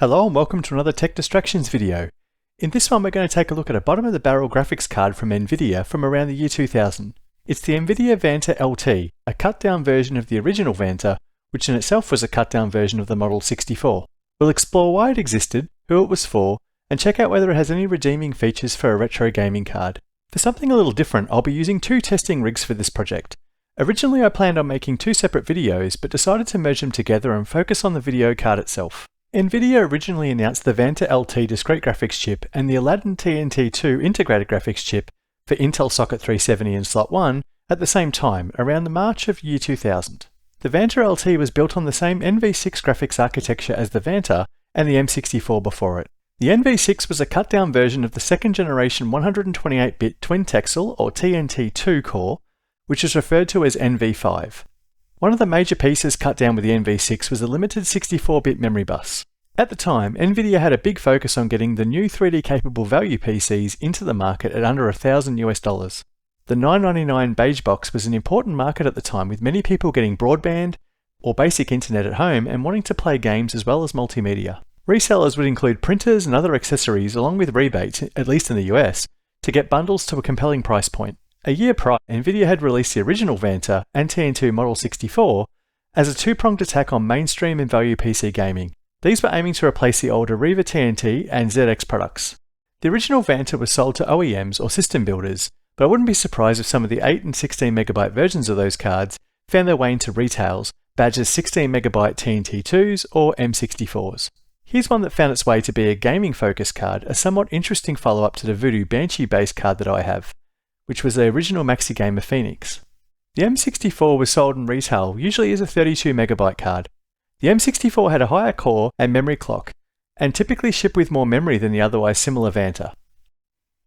Hello and welcome to another Tech Distractions video. In this one we're going to take a look at a bottom of the barrel graphics card from nVidia from around the year 2000. It's the nVidia Vanta LT, a cut down version of the original Vanta, which in itself was a cut down version of the Model 64. We'll explore why it existed, who it was for, and check out whether it has any redeeming features for a retro gaming card. For something a little different, I'll be using two testing rigs for this project. Originally I planned on making two separate videos, but decided to merge them together and focus on the video card itself. nVidia originally announced the Vanta LT discrete graphics chip and the Aladdin TNT2 integrated graphics chip for Intel Socket 370 and Slot 1 at the same time, around the March of year 2000. The Vanta LT was built on the same NV6 graphics architecture as the Vanta and the M64 before it. The NV6 was a cut-down version of the second generation 128-bit twin texel or TNT2 core, which is referred to as NV5. One of the major pieces cut down with the NV6 was a limited 64-bit memory bus. At the time, nVidia had a big focus on getting the new 3D-capable value PCs into the market at under $1,000. The $999 beige box was an important market at the time, with many people getting broadband or basic internet at home and wanting to play games as well as multimedia. Resellers would include printers and other accessories along with rebates, at least in the US, to get bundles to a compelling price point. A year prior, nVidia had released the original Vanta and TN2 Model 64 as a two-pronged attack on mainstream and value PC gaming. These were aiming to replace the older Riva TNT and ZX products. The original Vanta was sold to OEMs or system builders, but I wouldn't be surprised if some of the 8 and 16 megabyte versions of those cards found their way into retails, badged as 16 megabyte TNT2s or M64s. Here's one that found its way to be a gaming-focused card, a somewhat interesting follow-up to the Voodoo Banshee-based card that I have, which was the original Maxi Gamer Phoenix. The M64 was sold in retail, usually as a 32 megabyte card. The M64 had a higher core and memory clock, and typically shipped with more memory than the otherwise similar Vanta.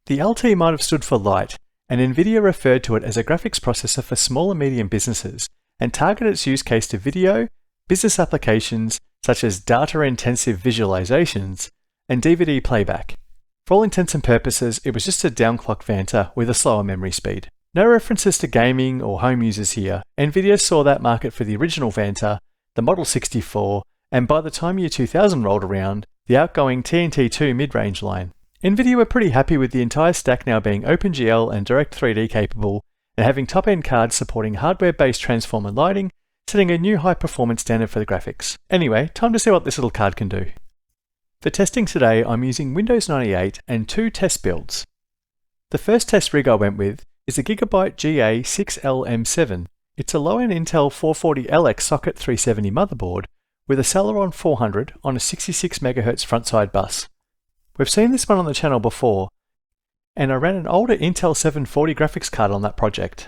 The LT might have stood for light, and nVidia referred to it as a graphics processor for small and medium businesses, and targeted its use case to video, business applications such as data-intensive visualizations, and DVD playback. For all intents and purposes, it was just a downclock Vanta with a slower memory speed. No references to gaming or home users here. nVidia saw that market for the original Vanta, the Model 64, and by the time year 2000 rolled around, the outgoing TNT2 mid-range line. nVidia were pretty happy with the entire stack now being OpenGL and Direct3D capable, and having top-end cards supporting hardware-based transformer lighting, setting a new high-performance standard for the graphics. Anyway, time to see what this little card can do. For testing today, I'm using Windows 98 and two test builds. The first test rig I went with is the Gigabyte GA6LM7. It's a low-end Intel 440LX Socket 370 motherboard with a Celeron 400 on a 66 MHz frontside bus. We've seen this one on the channel before, and I ran an older Intel 740 graphics card on that project.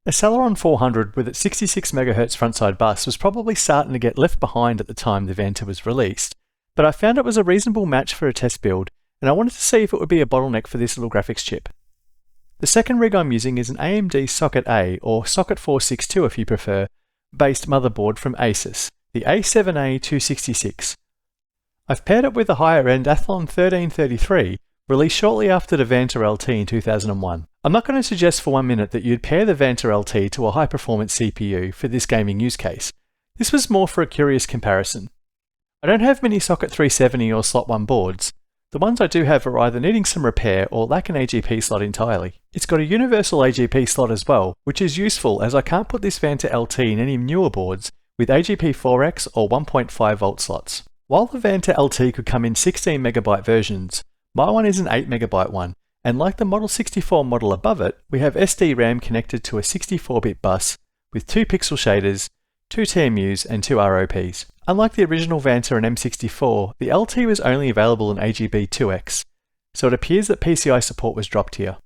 A Celeron 400 with its 66 MHz frontside bus was probably starting to get left behind at the time the Vanta was released, but I found it was a reasonable match for a test build, and I wanted to see if it would be a bottleneck for this little graphics chip. The second rig I'm using is an AMD Socket A, or Socket 462 if you prefer, based motherboard from Asus, the A7A266. I've paired it with the higher-end Athlon 1333, released shortly after the Vanta LT in 2001. I'm not going to suggest for 1 minute that you'd pair the Vanta LT to a high-performance CPU for this gaming use case. This was more for a curious comparison. I don't have many Socket 370 or Slot 1 boards. The ones I do have are either needing some repair or lack an AGP slot entirely. It's got a universal AGP slot as well, which is useful as I can't put this Vanta LT in any newer boards with AGP 4X or 1.5 volt slots. While the Vanta LT could come in 16 megabyte versions, my one is an 8 megabyte one, and like the Model 64 model above it, we have SD RAM connected to a 64-bit bus with 2 pixel shaders, 2 TMUs and 2 ROPs. Unlike the original Vanta and M64, the LT was only available in AGB 2X, so it appears that PCI support was dropped here.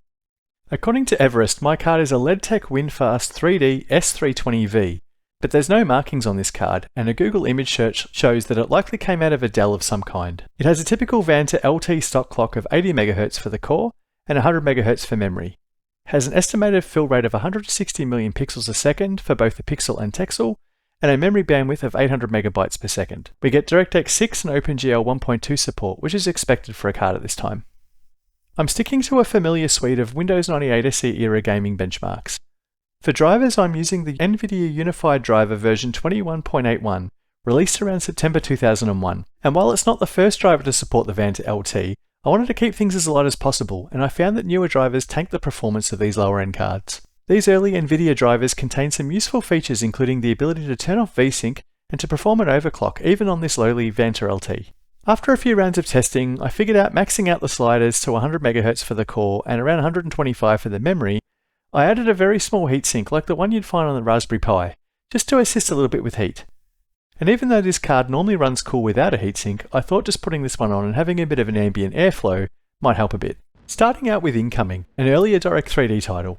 According to Everest, my card is a LEDTech WinFast 3D S320V, but there's no markings on this card, and a Google image search shows that it likely came out of a Dell of some kind. It has a typical Vanta LT stock clock of 80 MHz for the core and 100 MHz for memory. Has an estimated fill rate of 160 million pixels a second for both the pixel and texel, and a memory bandwidth of 800 megabytes per second. We get DirectX 6 and OpenGL 1.2 support, which is expected for a card at this time. I'm sticking to a familiar suite of Windows 98 SE era gaming benchmarks. For drivers, I'm using the nVidia Unified Driver version 21.81, released around September 2001. And while it's not the first driver to support the Vanta LT, I wanted to keep things as light as possible, and I found that newer drivers tank the performance of these lower end cards. These early nVidia drivers contain some useful features, including the ability to turn off VSync and to perform an overclock even on this lowly Vanta LT. After a few rounds of testing, I figured out maxing out the sliders to 100 MHz for the core and around 125 for the memory. I added a very small heatsink like the one you'd find on the Raspberry Pi, just to assist a little bit with heat. And even though this card normally runs cool without a heatsink, I thought just putting this one on and having a bit of an ambient airflow might help a bit. Starting out with Incoming, an earlier Direct3D title.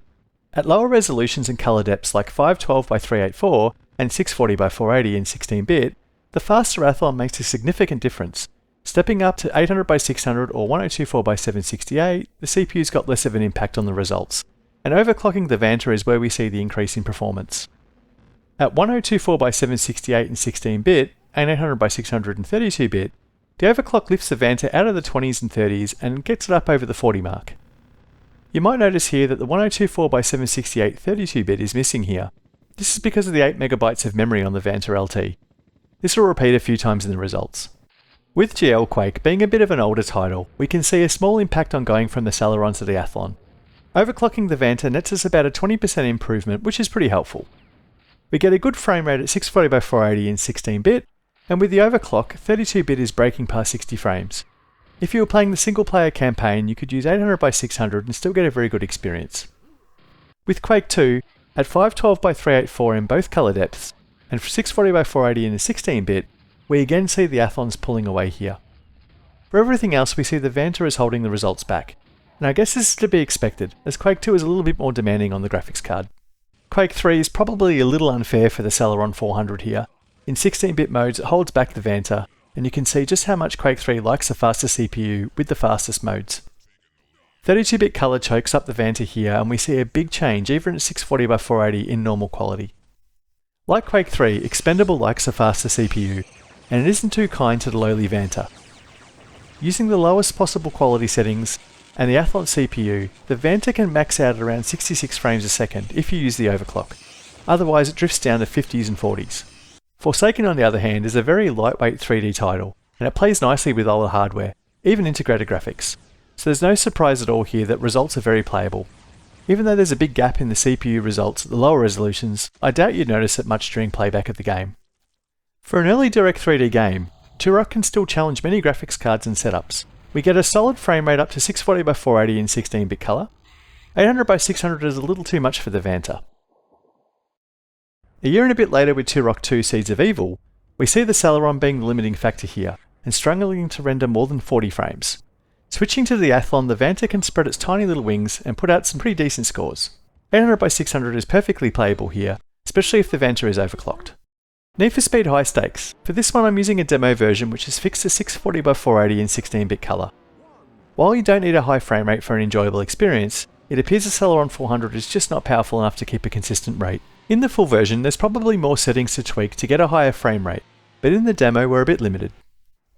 At lower resolutions and colour depths like 512x384 and 640x480 in 16-bit, the faster Athlon makes a significant difference. Stepping up to 800x600 or 1024x768, the CPU's got less of an impact on the results, and overclocking the Vanta is where we see the increase in performance. At 1024x768 in 16-bit and 800x600 in 32-bit, the overclock lifts the Vanta out of the 20s and 30s and gets it up over the 40 mark. You might notice here that the 1024x768 32-bit is missing here. This is because of the 8MB of memory on the Vanta LT. This will repeat a few times in the results. With GLQuake being a bit of an older title, we can see a small impact on going from the Celeron to the Athlon. Overclocking the Vanta nets us about a 20% improvement, which is pretty helpful. We get a good frame rate at 640x480 in 16-bit, and with the overclock, 32-bit is breaking past 60 frames. If you were playing the single-player campaign, you could use 800x600 and still get a very good experience. With Quake 2, at 512x384 in both colour depths, and 640x480 in the 16-bit, we again see the Athlons pulling away here. For everything else, we see the Vanta is holding the results back. And I guess this is to be expected, as Quake 2 is a little bit more demanding on the graphics card. Quake 3 is probably a little unfair for the Celeron 400 here. In 16-bit modes, it holds back the Vanta, and you can see just how much Quake 3 likes the faster CPU with the fastest modes. 32-bit colour chokes up the Vanta here, and we see a big change even at 640x480 in normal quality. Like Quake 3, Expendable likes a faster CPU, and it isn't too kind to the lowly Vanta. Using the lowest possible quality settings and the Athlon CPU, the Vanta can max out at around 66 frames a second if you use the overclock. Otherwise it drifts down to 50s and 40s. Forsaken on the other hand is a very lightweight 3D title, and it plays nicely with older hardware, even integrated graphics. So there's no surprise at all here that results are very playable. Even though there's a big gap in the CPU results at the lower resolutions, I doubt you'd notice it much during playback of the game. For an early Direct3D game, Turok can still challenge many graphics cards and setups. We get a solid frame rate up to 640x480 in 16-bit colour. 800x600 is a little too much for the Vanta. A year and a bit later with Turok 2 Seeds of Evil, we see the Celeron being the limiting factor here, and struggling to render more than 40 frames. Switching to the Athlon, the Vanta can spread its tiny little wings and put out some pretty decent scores. 800x600 is perfectly playable here, especially if the Vanta is overclocked. Need for Speed High Stakes. For this one I'm using a demo version which is fixed to 640x480 in 16-bit colour. While you don't need a high frame rate for an enjoyable experience, it appears the Celeron 400 is just not powerful enough to keep a consistent rate. In the full version there's probably more settings to tweak to get a higher frame rate, but in the demo we're a bit limited.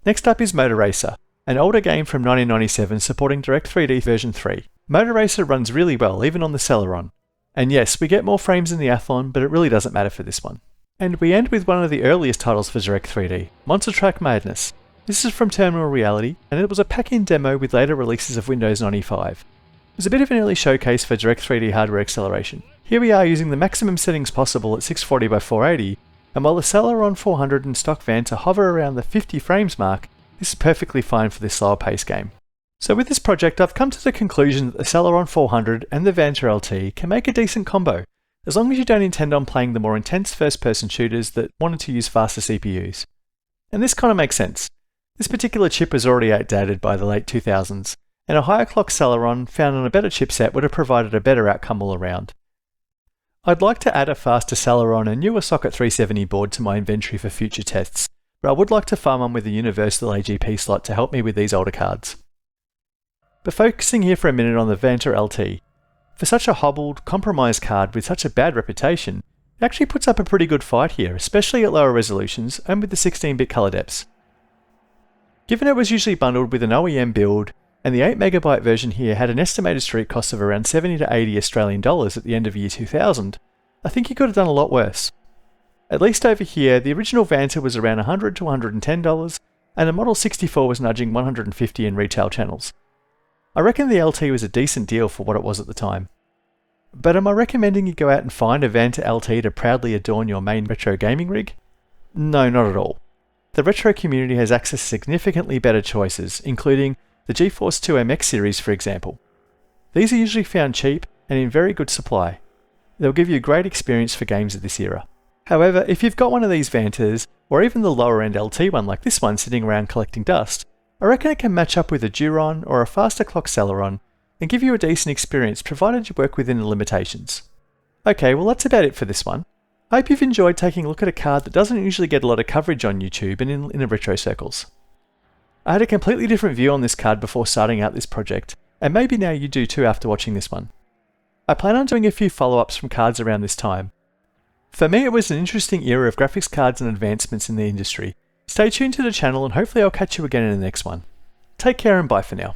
Next up is Moto Racer, an older game from 1997 supporting Direct3D version 3. Moto Racer runs really well even on the Celeron. And yes, we get more frames in the Athlon, but it really doesn't matter for this one. And we end with one of the earliest titles for Direct3D, Monster Truck Madness. This is from Terminal Reality, and it was a pack-in demo with later releases of Windows 95. It was a bit of an early showcase for Direct3D hardware acceleration. Here we are using the maximum settings possible at 640x480, and while the Celeron 400 and stock Vanta hover around the 50 frames mark, this is perfectly fine for this slower pace game. So with this project I've come to the conclusion that the Celeron 400 and the Vanta LT can make a decent combo, as long as you don't intend on playing the more intense first-person shooters that wanted to use faster CPUs. And this kind of makes sense. This particular chip was already outdated by the late 2000s, and a higher clock Celeron found on a better chipset would have provided a better outcome all around. I'd like to add a faster Celeron and newer Socket 370 board to my inventory for future tests, but I would like to farm on with a Universal AGP slot to help me with these older cards. But focusing here for a minute on the Vanta LT, for such a hobbled, compromised card with such a bad reputation, it actually puts up a pretty good fight here, especially at lower resolutions and with the 16-bit colour depths. Given it was usually bundled with an OEM build, and the 8MB version here had an estimated street cost of around 70 to 80 Australian dollars at the end of year 2000, I think you could have done a lot worse. At least over here, the original Vanta was around $100 to $110, and the Model 64 was nudging $150 in retail channels. I reckon the LT was a decent deal for what it was at the time. But am I recommending you go out and find a Vanta LT to proudly adorn your main retro gaming rig? No, not at all. The retro community has access to significantly better choices, including the GeForce 2 MX series for example. These are usually found cheap and in very good supply. They'll give you a great experience for games of this era. However, if you've got one of these Vantas, or even the lower end LT one like this one sitting around collecting dust, I reckon it can match up with a Duron or a faster clock Celeron and give you a decent experience provided you work within the limitations. Okay, well that's about it for this one. I hope you've enjoyed taking a look at a card that doesn't usually get a lot of coverage on YouTube and in the retro circles. I had a completely different view on this card before starting out this project, and maybe now you do too after watching this one. I plan on doing a few follow-ups from cards around this time. For me it was an interesting era of graphics cards and advancements in the industry. Stay tuned to the channel and hopefully I'll catch you again in the next one. Take care and bye for now.